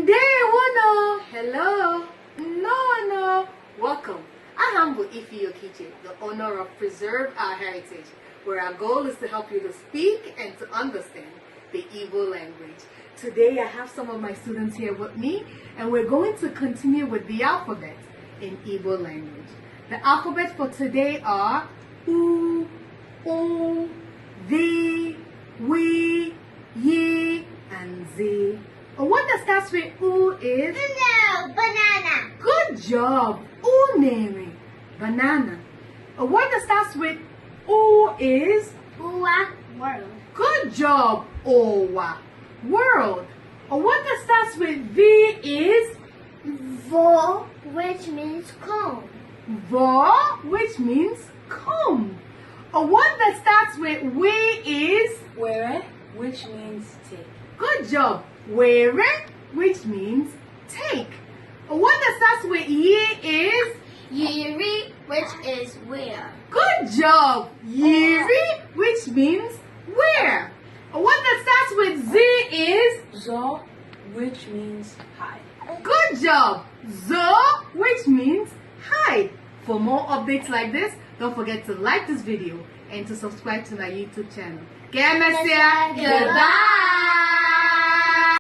Ndewono. Hello. No. Welcome. I'm Ifi Okiche, the owner of Preserve Our Heritage, where our goal is to help you to speak and to understand the Igbo language. Today I have some of my students here with me, and we're going to continue with the alphabet in Igbo language. The alphabet for today are U, O, V, We, Ye, and Z. What that starts with U is? No, banana. Good job. Unere. Banana. What that starts with U is? Uwa, world. Good job. Owa. World. What that starts with V is? Vo, which means comb. Vo, which means comb. What that starts with We is? Were, which means take. Good job. Were, which means take. What that starts with Ye is? Yiri, which is where. Good job. Yiri, which means where. What that starts with Z is? Zo, which means hide. Good job. Zo, which means hide. For more updates like this, don't forget to like this video and to subscribe to my YouTube channel. Goodbye.